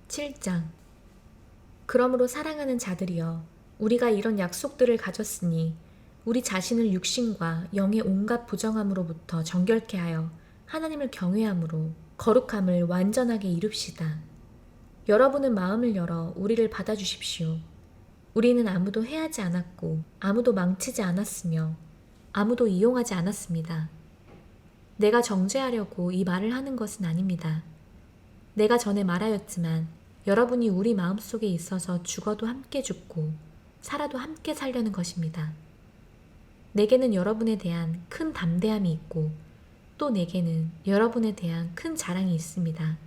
7장. 그러므로 사랑하는 자들이여, 우리가 이런 약속들을 가졌으니 우리 자신을 육신과 영의 온갖 부정함으로부터 정결케 하여 하나님을 경외함으로 거룩함을 완전하게 이룹시다. 여러분은 마음을 열어 우리를 받아주십시오. 우리는 아무도 해하지 않았고 아무도 망치지 않았으며 아무도 이용하지 않았습니다. 내가 정죄하려고 이 말을 하는 것은 아닙니다. 내가 전에 말하였지만 여러분이 우리 마음속에 있어서 죽어도 함께 죽고 살아도 함께 살려는 것입니다. 내게는 여러분에 대한 큰 담대함이 있고 또 내게는 여러분에 대한 큰 자랑이 있습니다.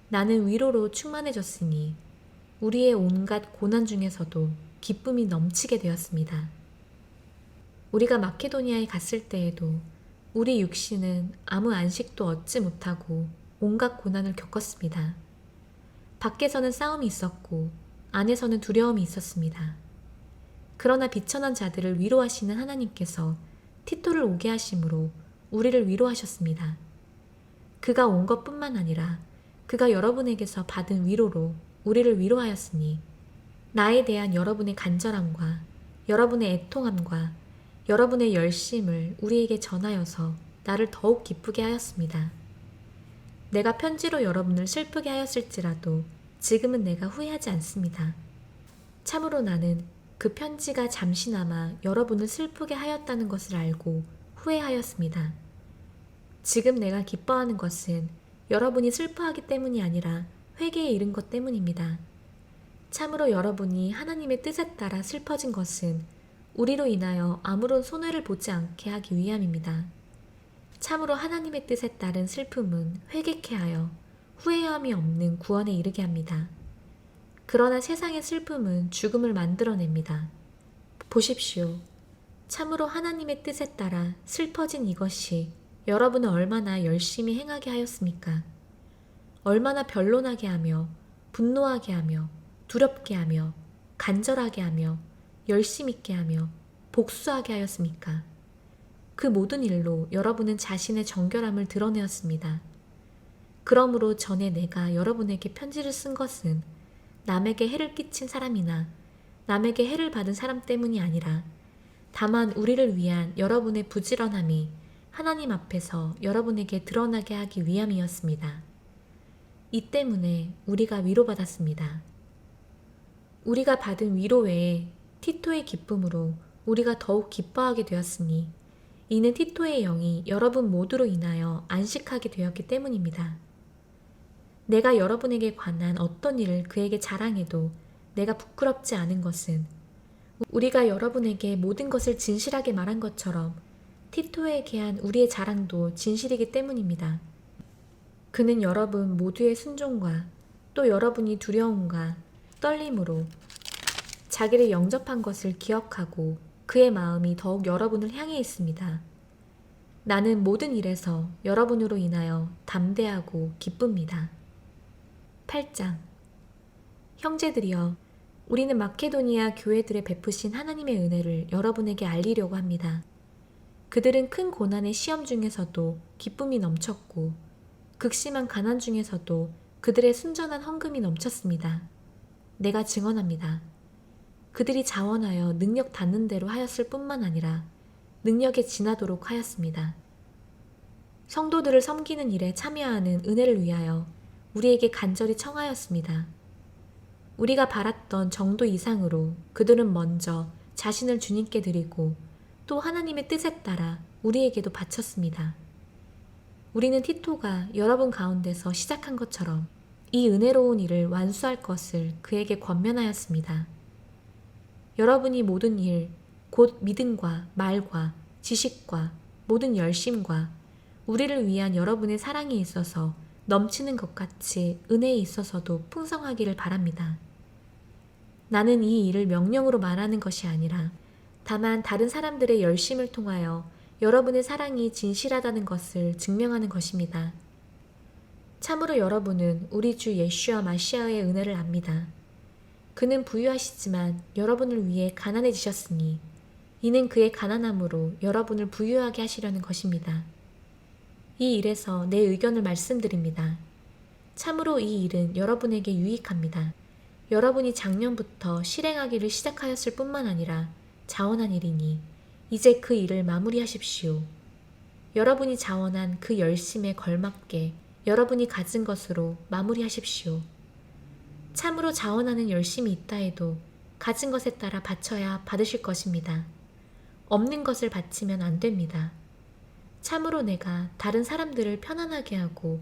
나는 위로로 충만해졌으니 우리의 온갖 고난 중에서도 기쁨이 넘치게 되었습니다. 우리가 마케도니아에 갔을 때에도 우리 육신은 아무 안식도 얻지 못하고 온갖 고난을 겪었습니다. 밖에서는 싸움이 있었고 안에서는 두려움이 있었습니다. 그러나 비천한 자들을 위로하시는 하나님께서 티토를 오게 하심으로 우리를 위로하셨습니다. 그가 온 것뿐만 아니라 그가 여러분에게서 받은 위로로 우리를 위로하였으니 나에 대한 여러분의 간절함과 여러분의 애통함과 여러분의 열심을 우리에게 전하여서 나를 더욱 기쁘게 하였습니다. 내가 편지로 여러분을 슬프게 하였을지라도 지금은 내가 후회하지 않습니다. 참으로 나는 그 편지가 잠시나마 여러분을 슬프게 하였다는 것을 알고 후회하였습니다. 지금 내가 기뻐하는 것은 여러분이 슬퍼하기 때문이 아니라 회개에 이른 것 때문입니다. 참으로 여러분이 하나님의 뜻에 따라 슬퍼진 것은 우리로 인하여 아무런 손해를 보지 않게 하기 위함입니다. 참으로 하나님의 뜻에 따른 슬픔은 회개케 하여 후회함이 없는 구원에 이르게 합니다. 그러나 세상의 슬픔은 죽음을 만들어냅니다. 보십시오. 참으로 하나님의 뜻에 따라 슬퍼진 이것이 여러분을 얼마나 열심히 행하게 하였습니까? 얼마나 변론하게 하며 분노하게 하며 두렵게 하며 간절하게 하며 열심 있게 하며 복수하게 하였습니까? 그 모든 일로 여러분은 자신의 정결함을 드러내었습니다. 그러므로 전에 내가 여러분에게 편지를 쓴 것은 남에게 해를 끼친 사람이나 남에게 해를 받은 사람 때문이 아니라 다만 우리를 위한 여러분의 부지런함이 하나님 앞에서 여러분에게 드러나게 하기 위함이었습니다. 이 때문에 우리가 위로받았습니다. 우리가 받은 위로 외에 티토의 기쁨으로 우리가 더욱 기뻐하게 되었으니 이는 티토의 영이 여러분 모두로 인하여 안식하게 되었기 때문입니다. 내가 여러분에게 관한 어떤 일을 그에게 자랑해도 내가 부끄럽지 않은 것은 우리가 여러분에게 모든 것을 진실하게 말한 것처럼 티토에게 한 우리의 자랑도 진실이기 때문입니다. 그는 여러분 모두의 순종과 또 여러분이 두려움과 떨림으로 자기를 영접한 것을 기억하고 그의 마음이 더욱 여러분을 향해 있습니다. 나는 모든 일에서 여러분으로 인하여 담대하고 기쁩니다. 8장. 형제들이여, 우리는 마케도니아 교회들에 베푸신 하나님의 은혜를 여러분에게 알리려고 합니다. 그들은 큰 고난의 시험 중에서도 기쁨이 넘쳤고 극심한 가난 중에서도 그들의 순전한 헌금이 넘쳤습니다. 내가 증언합니다. 그들이 자원하여 능력 닿는 대로 하였을 뿐만 아니라 능력에 지나도록 하였습니다. 성도들을 섬기는 일에 참여하는 은혜를 위하여 우리에게 간절히 청하였습니다. 우리가 바랐던 정도 이상으로 그들은 먼저 자신을 주님께 드리고 또 하나님의 뜻에 따라 우리에게도 바쳤습니다. 우리는 티토가 여러분 가운데서 시작한 것처럼 이 은혜로운 일을 완수할 것을 그에게 권면하였습니다. 여러분이 모든 일, 곧 믿음과 말과 지식과 모든 열심과 우리를 위한 여러분의 사랑에 있어서 넘치는 것 같이 은혜에 있어서도 풍성하기를 바랍니다. 나는 이 일을 명령으로 말하는 것이 아니라 다만 다른 사람들의 열심을 통하여 여러분의 사랑이 진실하다는 것을 증명하는 것입니다. 참으로 여러분은 우리 주 예슈아 마시아의 은혜를 압니다. 그는 부유하시지만 여러분을 위해 가난해지셨으니 이는 그의 가난함으로 여러분을 부유하게 하시려는 것입니다. 이 일에서 내 의견을 말씀드립니다. 참으로 이 일은 여러분에게 유익합니다. 여러분이 작년부터 실행하기를 시작하였을 뿐만 아니라 자원한 일이니 이제 그 일을 마무리하십시오. 여러분이 자원한 그 열심에 걸맞게 여러분이 가진 것으로 마무리하십시오. 참으로 자원하는 열심이 있다 해도 가진 것에 따라 바쳐야 받으실 것입니다. 없는 것을 바치면 안 됩니다. 참으로 내가 다른 사람들을 편안하게 하고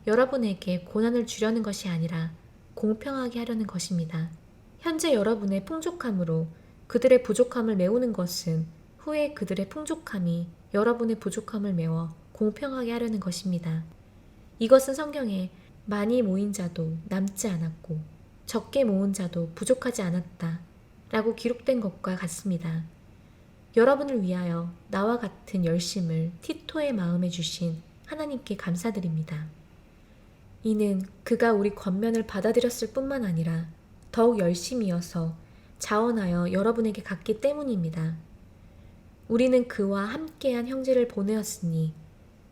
여러분에게 고난을 주려는 것이 아니라 공평하게 하려는 것입니다. 현재 여러분의 풍족함으로 그들의 부족함을 메우는 것은 후에 그들의 풍족함이 여러분의 부족함을 메워 공평하게 하려는 것입니다. 이것은 성경에 많이 모인 자도 남지 않았고 적게 모은 자도 부족하지 않았다 라고 기록된 것과 같습니다. 여러분을 위하여 나와 같은 열심을 티토의 마음에 주신 하나님께 감사드립니다. 이는 그가 우리 권면을 받아들였을 뿐만 아니라 더욱 열심이어서 자원하여 여러분에게 갔기 때문입니다. 우리는 그와 함께한 형제를 보내었으니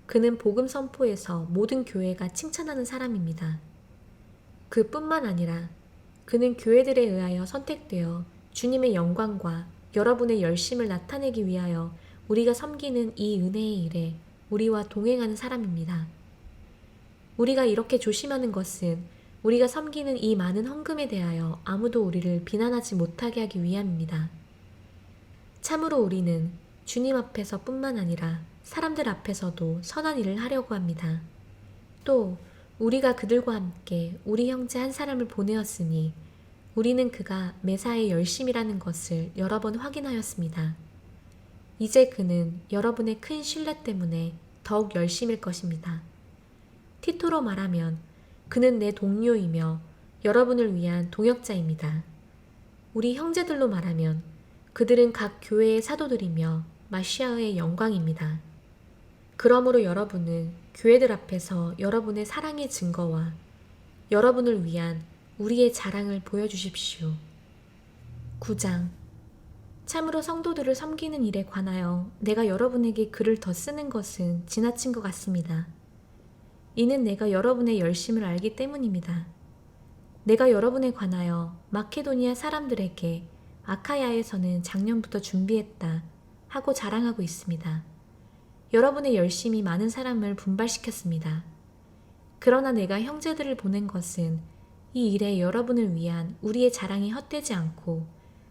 그는 복음 선포에서 모든 교회가 칭찬하는 사람입니다. 그뿐만 아니라 그는 교회들에 의하여 선택되어 주님의 영광과 여러분의 열심을 나타내기 위하여 우리가 섬기는 이 은혜의 일에 우리와 동행하는 사람입니다. 우리가 이렇게 조심하는 것은 우리가 섬기는 이 많은 헌금에 대하여 아무도 우리를 비난하지 못하게 하기 위함입니다. 참으로 우리는 주님 앞에서 뿐만 아니라 사람들 앞에서도 선한 일을 하려고 합니다. 또 우리가 그들과 함께 우리 형제 한 사람을 보내었으니 우리는 그가 매사에 열심이라는 것을 여러 번 확인하였습니다. 이제 그는 여러분의 큰 신뢰 때문에 더욱 열심일 것입니다. 티토로 말하면 그는 내 동료이며 여러분을 위한 동역자입니다. 우리 형제들로 말하면 그들은 각 교회의 사도들이며 마시아의 영광입니다. 그러므로 여러분은 교회들 앞에서 여러분의 사랑의 증거와 여러분을 위한 우리의 자랑을 보여주십시오. 9장. 참으로 성도들을 섬기는 일에 관하여 내가 여러분에게 글을 더 쓰는 것은 지나친 것 같습니다. 이는 내가 여러분의 열심을 알기 때문입니다. 내가 여러분에 관하여 마케도니아 사람들에게 아카야에서는 작년부터 준비했다 하고 자랑하고 있습니다. 여러분의 열심이 많은 사람을 분발시켰습니다. 그러나 내가 형제들을 보낸 것은 이 일에 여러분을 위한 우리의 자랑이 헛되지 않고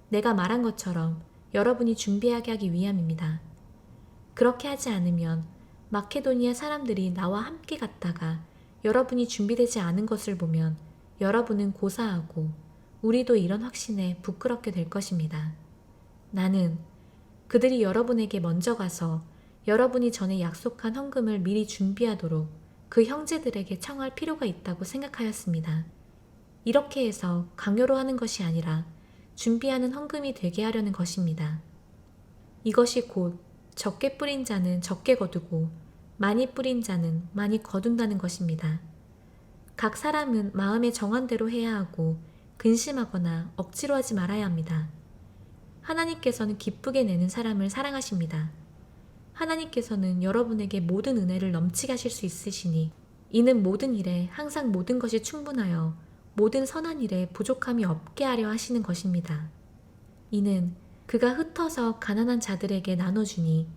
내가 말한 것처럼 여러분이 준비하게 하기 위함입니다. 그렇게 하지 않으면 마케도니아 사람들이 나와 함께 갔다가 여러분이 준비되지 않은 것을 보면 여러분은 고사하고 우리도 이런 확신에 부끄럽게 될 것입니다. 나는 그들이 여러분에게 먼저 가서 여러분이 전에 약속한 헌금을 미리 준비하도록 그 형제들에게 청할 필요가 있다고 생각하였습니다. 이렇게 해서 강요로 하는 것이 아니라 준비하는 헌금이 되게 하려는 것입니다. 이것이 곧 적게 뿌린 자는 적게 거두고 많이 뿌린 자는 많이 거둔다는 것입니다. 각 사람은 마음에 정한 대로 해야 하고 근심하거나 억지로 하지 말아야 합니다. 하나님께서는 기쁘게 내는 사람을 사랑하십니다. 하나님께서는 여러분에게 모든 은혜를 넘치게 하실 수 있으시니 이는 모든 일에 항상 모든 것이 충분하여 모든 선한 일에 부족함이 없게 하려 하시는 것입니다. 이는 그가 흩어서 가난한 자들에게 나눠주니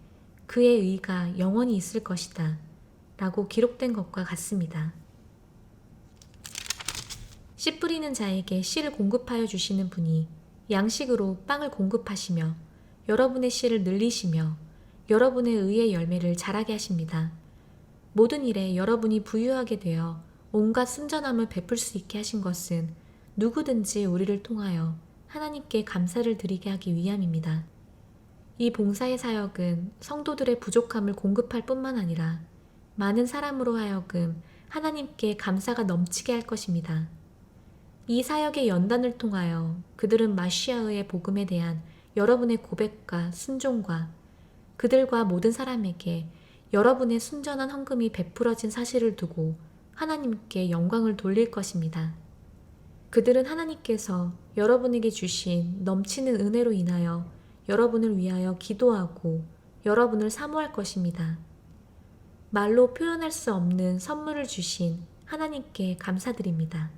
그의 의가 영원히 있을 것이다 라고 기록된 것과 같습니다. 씨 뿌리는 자에게 씨를 공급하여 주시는 분이 양식으로 빵을 공급하시며 여러분의 씨를 늘리시며 여러분의 의의 열매를 자라게 하십니다. 모든 일에 여러분이 부유하게 되어 온갖 순전함을 베풀 수 있게 하신 것은 누구든지 우리를 통하여 하나님께 감사를 드리게 하기 위함입니다. 이 봉사의 사역은 성도들의 부족함을 공급할 뿐만 아니라 많은 사람으로 하여금 하나님께 감사가 넘치게 할 것입니다. 이 사역의 연단을 통하여 그들은 마시아의 복음에 대한 여러분의 고백과 순종과 그들과 모든 사람에게 여러분의 순전한 헌금이 베풀어진 사실을 두고 하나님께 영광을 돌릴 것입니다. 그들은 하나님께서 여러분에게 주신 넘치는 은혜로 인하여 여러분을 위하여 기도하고 여러분을 사모할 것입니다. 말로 표현할 수 없는 선물을 주신 하나님께 감사드립니다.